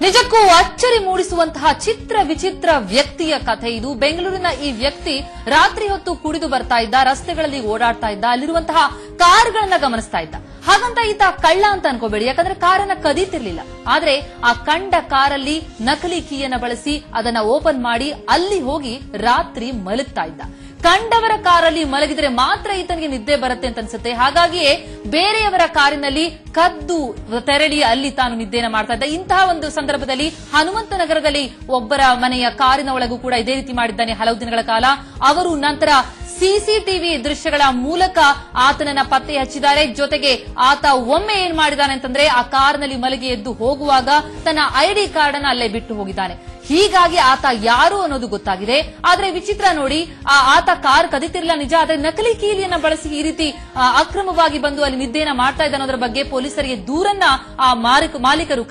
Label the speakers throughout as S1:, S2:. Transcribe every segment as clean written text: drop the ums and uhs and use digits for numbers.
S1: ನಿಜಕ್ಕೂ ಅಚ್ಚರಿ ಮೂಡಿಸುವಂತಹ ಚಿತ್ರ ವಿಚಿತ್ರ ವ್ಯಕ್ತಿಯ ಕಥೆ ಇದು. ಬೆಂಗಳೂರಿನ ಈ ವ್ಯಕ್ತಿ ರಾತ್ರಿ ಹೊತ್ತು ಕುಡಿದು ಬರ್ತಾ ಇದ್ದ, ರಸ್ತೆಗಳಲ್ಲಿ ಓಡಾಡ್ತಾ ಇದ್ದ, ಅಲ್ಲಿರುವಂತಹ ಕಾರ್ಗಳನ್ನ ಗಮನಿಸ್ತಾ ಇದ್ದ. ಹಾಗಂತ ಈತ ಕಳ್ಳ ಅಂತ ಅನ್ಕೋಬೇಡಿ, ಯಾಕಂದ್ರೆ ಕಾರನ್ನ ಕದೀತಿರ್ಲಿಲ್ಲ. ಆದ್ರೆ ಆ ಕಂಡ ಕಾರಲ್ಲಿ ನಕಲಿ ಕೀಯನ್ನ ಬಳಸಿ ಅದನ್ನ ಓಪನ್ ಮಾಡಿ ಅಲ್ಲಿ ಹೋಗಿ ರಾತ್ರಿ ಮಲಗ್ತಾ ಇದ್ದ. ಕಂಡವರ ಕಾರಲ್ಲಿ ಮಲಗಿದ್ರೆ ಮಾತ್ರ ಈತನಿಗೆ ನಿದ್ದೆ ಬರುತ್ತೆ ಅಂತ ಅನ್ಸುತ್ತೆ. ಹಾಗಾಗಿಯೇ ಬೇರೆಯವರ ಕಾರಿನಲ್ಲಿ ಕದ್ದು ತೆರಳಿ ಅಲ್ಲಿ ತಾನು ನಿದ್ದೆನ ಮಾಡ್ತಾ ಇದ್ದ. ಇಂತಹ ಒಂದು ಸಂದರ್ಭದಲ್ಲಿ ಹನುಮಂತ ನಗರದಲ್ಲಿ ಒಬ್ಬರ ಮನೆಯ ಕಾರಿನ ಒಳಗೂ ಕೂಡ ಇದೇ ರೀತಿ ಮಾಡಿದ್ದಾನೆ ಹಲವು ದಿನಗಳ ಕಾಲ. ಅವರು ನಂತರ ಸಿಸಿಟಿವಿ ದೃಶ್ಯಗಳ ಮೂಲಕ ಆತನನ್ನ ಪತ್ತೆ ಹಚ್ಚಿದ್ದಾರೆ. ಜೊತೆಗೆ ಆತ ಒಮ್ಮೆ ಏನ್ ಮಾಡಿದಾನೆ ಅಂತಂದ್ರೆ ಆ ಕಾರ್ನಲ್ಲಿ ಮಲಗಿ ಎದ್ದು ಹೋಗುವಾಗ ತನ್ನ ಐಡಿ ಕಾರ್ಡ್ ಅನ್ನ ಅಲ್ಲೇ ಬಿಟ್ಟು ಹೋಗಿದ್ದಾನೆ. ಹೀಗಾಗಿ ಆತ ಯಾರು ಅನ್ನೋದು ಗೊತ್ತಾಗಿದೆ. ಆದ್ರೆ ವಿಚಿತ್ರ ನೋಡಿ, ಆತ ಕಾರ್ ಕದಿತಿರ್ಲಿಲ್ಲ ನಿಜ, ಆದ್ರೆ ನಕಲಿ ಕೀಲಿಯನ್ನ ಬಳಸಿ ಈ ರೀತಿ ಅಕ್ರಮವಾಗಿ ಬಂದು ಅಲ್ಲಿ ನಿದ್ದೆಯನ್ನ ಮಾಡ್ತಾ ಇದ್ದ ಅನ್ನೋದ್ರ ಬಗ್ಗೆ ಪೊಲೀಸರಿಗೆ ದೂರನ್ನ ಆ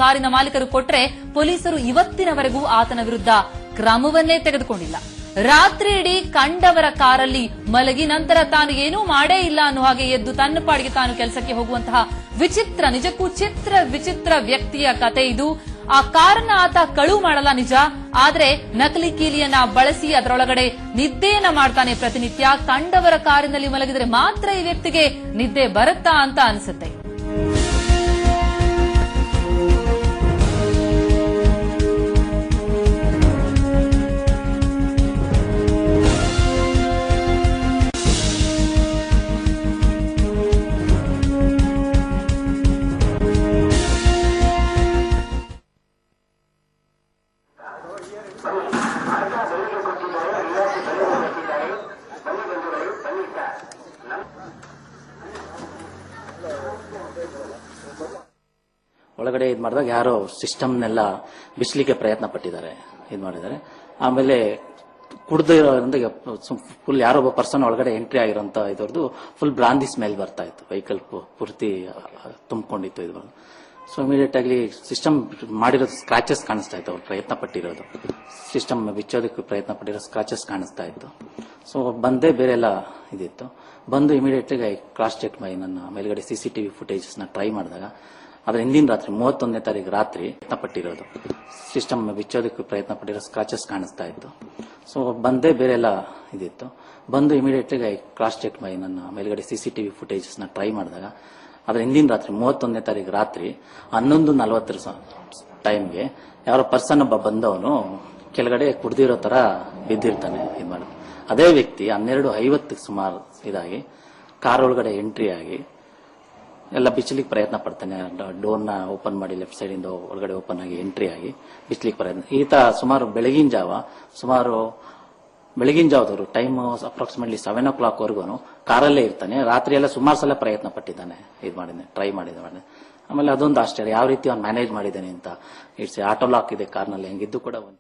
S1: ಕಾರಿನ ಮಾಲೀಕರು ಕೊಟ್ರೆ ಪೊಲೀಸರು ಇವತ್ತಿನವರೆಗೂ ಆತನ ವಿರುದ್ಧ ಕ್ರಮವನ್ನೇ ತೆಗೆದುಕೊಂಡಿಲ್ಲ. ರಾತ್ರಿ ಇಡೀ ಕಂಡವರ ಕಾರಲ್ಲಿ ಮಲಗಿ ನಂತರ ತಾನು ಏನೂ ಮಾಡೇ ಇಲ್ಲ ಅನ್ನೋ ಹಾಗೆ ಎದ್ದು ತನ್ನ ಪಾಡಿಗೆ ತಾನು ಕೆಲಸಕ್ಕೆ ಹೋಗುವಂತಹ ವಿಚಿತ್ರ, ನಿಜಕ್ಕೂ ವಿಚಿತ್ರ ವ್ಯಕ್ತಿಯ ಕತೆ ಇದು. ಆ ಕಾರನ್ನ ಆತ ಕಳುವು ಮಾಡಲ್ಲ ನಿಜ, ಆದ್ರೆ ನಕಲಿ ಕೀಲಿಯನ್ನ ಬಳಸಿ ಅದರೊಳಗಡೆ ನಿದ್ದೆಯನ್ನ ಮಾಡ್ತಾನೆ ಪ್ರತಿನಿತ್ಯ. ಕಂಡವರ ಕಾರಿನಲ್ಲಿ ಮಲಗಿದ್ರೆ ಮಾತ್ರ ಈ ವ್ಯಕ್ತಿಗೆ ನಿದ್ದೆ ಬರುತ್ತಾ ಅಂತ ಅನ್ಸುತ್ತೆ.
S2: ಒಳಗಡೆ ಇದು ಮಾಡಿದಾಗ ಯಾರೋ ಸಿಸ್ಟಮ್ನೆಲ್ಲ ಬಿಚ್ಚಲಿಕ್ಕೆ ಪ್ರಯತ್ನ ಪಟ್ಟಿದ್ದಾರೆ, ಇದು ಮಾಡಿದ್ದಾರೆ. ಆಮೇಲೆ ಕುಡ್ದಿರೋದ್ರಿಂದ ಫುಲ್ ಯಾರೊಬ್ಬ ಪರ್ಸನ್ ಒಳಗಡೆ ಎಂಟ್ರಿ ಆಗಿರೋಂತ ಇದರದ್ದು ಫುಲ್ ಬ್ರಾಂದಿ ಸ್ಮೆಲ್ ಬರ್ತಾ ಇತ್ತು. ವೆಹಿಕಲ್ ಪೂರ್ತಿ ತುಂಬಿಕೊಂಡಿತ್ತು ಇದು. ಸೊ ಇಮಿಡಿಯೇಟ್ ಆಗಿ ಸಿಸ್ಟಮ್ ಮಾಡಿರೋದು ಸ್ಕ್ರಾಚಸ್ ಕಾಣಿಸ್ತಾ ಇತ್ತು. ಅವ್ರು ಪ್ರಯತ್ನ ಪಟ್ಟಿರೋದು ಸಿಸ್ಟಮ್ ಬಿಚ್ಚೋದಕ್ಕೆ ಪ್ರಯತ್ನ ಪಟ್ಟಿರೋ ಸ್ಕ್ರಾಚಸ್ ಕಾಣಿಸ್ತಾ ಇತ್ತು. ಸೊ ಬಂದೇ ಬೇರೆ ಎಲ್ಲ ಇದಿತ್ತು. ಬಂದು ಇಮಿಡಿಯೇಟ್ ಆಗಿ ಕ್ರಾಸ್ ಚೆಕ್ ಮಾಡಿ ನನ್ನ ಮೇಲ್ಗಡೆ ಸಿಸಿಟಿವಿ ಫುಟೇಜಸ್ ನ ಟ್ರೈ ಮಾಡಿದಾಗ ಅದ್ರ ಹಿಂದಿನ ರಾತ್ರಿ 31ನೇ ತಾರೀಕು ರಾತ್ರಿ ಪ್ರಯತ್ನ ಪಟ್ಟಿರೋದು ಸಿಸ್ಟಮ್ ಬಿಚ್ಚೋದಕ್ಕೆ ಪ್ರಯತ್ನ ಪಟ್ಟಿರೋ ಸ್ಕ್ರಾಚಸ್ ಕಾಣಿಸ್ತಾ ಇತ್ತು. ಸೊ ಬಂದೇ ಬೇರೆ ಎಲ್ಲ ಇದಿತ್ತು. ಬಂದು ಇಮಿಡಿಯೇಟ್ ಆಗಿ ಕ್ರಾಸ್ ಚೆಕ್ ಮಾಡಿ ನನ್ನ ಮೇಲ್ಗಡೆ ಸಿಸಿಟಿವಿ ಫುಟೇಜಸ್ ನ ಟ್ರೈ ಮಾಡಿದಾಗ ಅದ್ರ ಹಿಂದಿನ ರಾತ್ರಿ 31ನೇ ತಾರೀಕು ರಾತ್ರಿ 11:40 ಟೈಮ್ಗೆ ಯಾರೋ ಪರ್ಸನ್ ಒಬ್ಬ ಬಂದವನು ಕೆಳಗಡೆ ಕುಡ್ದಿರೋ ತರ ಬಿದ್ದಿರ್ತಾನೆ. ಇದು ಮಾಡಿ ಅದೇ ವ್ಯಕ್ತಿ 12:50 ಸುಮಾರು ಇದಾಗಿ ಕಾರ್ ಒಳಗಡೆ ಎಂಟ್ರಿ ಆಗಿ ಎಲ್ಲ ಬಿಚ್ಚಲಿಕ್ಕೆ ಪ್ರಯತ್ನ ಪಡ್ತಾನೆ. ಡೋರ್ನ ಓಪನ್ ಮಾಡಿ ಲೆಫ್ಟ್ ಸೈಡ್ ಇಂದ ಒಳಗಡೆ ಓಪನ್ ಆಗಿ ಎಂಟ್ರಿ ಆಗಿ ಬಿಚ್ಚಲಿಕ್ಕೆ ಪ್ರಯತ್ನ. ಈತ ಸುಮಾರು ಬೆಳಗಿನ ಜಾವದವರು ಟೈಮ್ ಅಪ್ರಾಕ್ಸಿಮೇಟ್ಲಿ 7 o'clock ವರೆಗೂ ಕಾರಲ್ಲೇ ಇರ್ತಾನೆ. ರಾತ್ರಿ ಎಲ್ಲ ಸುಮಾರು ಸಲ ಪ್ರಯತ್ನ ಪಟ್ಟಿದ್ದಾನೆ, ಇದು ಮಾಡಿದ್ದಾನೆ, ಟ್ರೈ ಮಾಡಿದ್ದಾನೆ. ಆಮೇಲೆ ಅದೊಂದು ಆಶ್ಚರ್ಯ ಯಾವ ರೀತಿ ಅವ್ನು ಮ್ಯಾನೇಜ್ ಮಾಡಿದ್ದಾನೆ ಅಂತ. ಇಟ್ಸ್ ಆಟೋ ಲಾಕ್ ಇದೆ ಕಾರ್ನಲ್ಲಿ, ಹಂಗಿದ್ದು ಕೂಡ ಒಂದು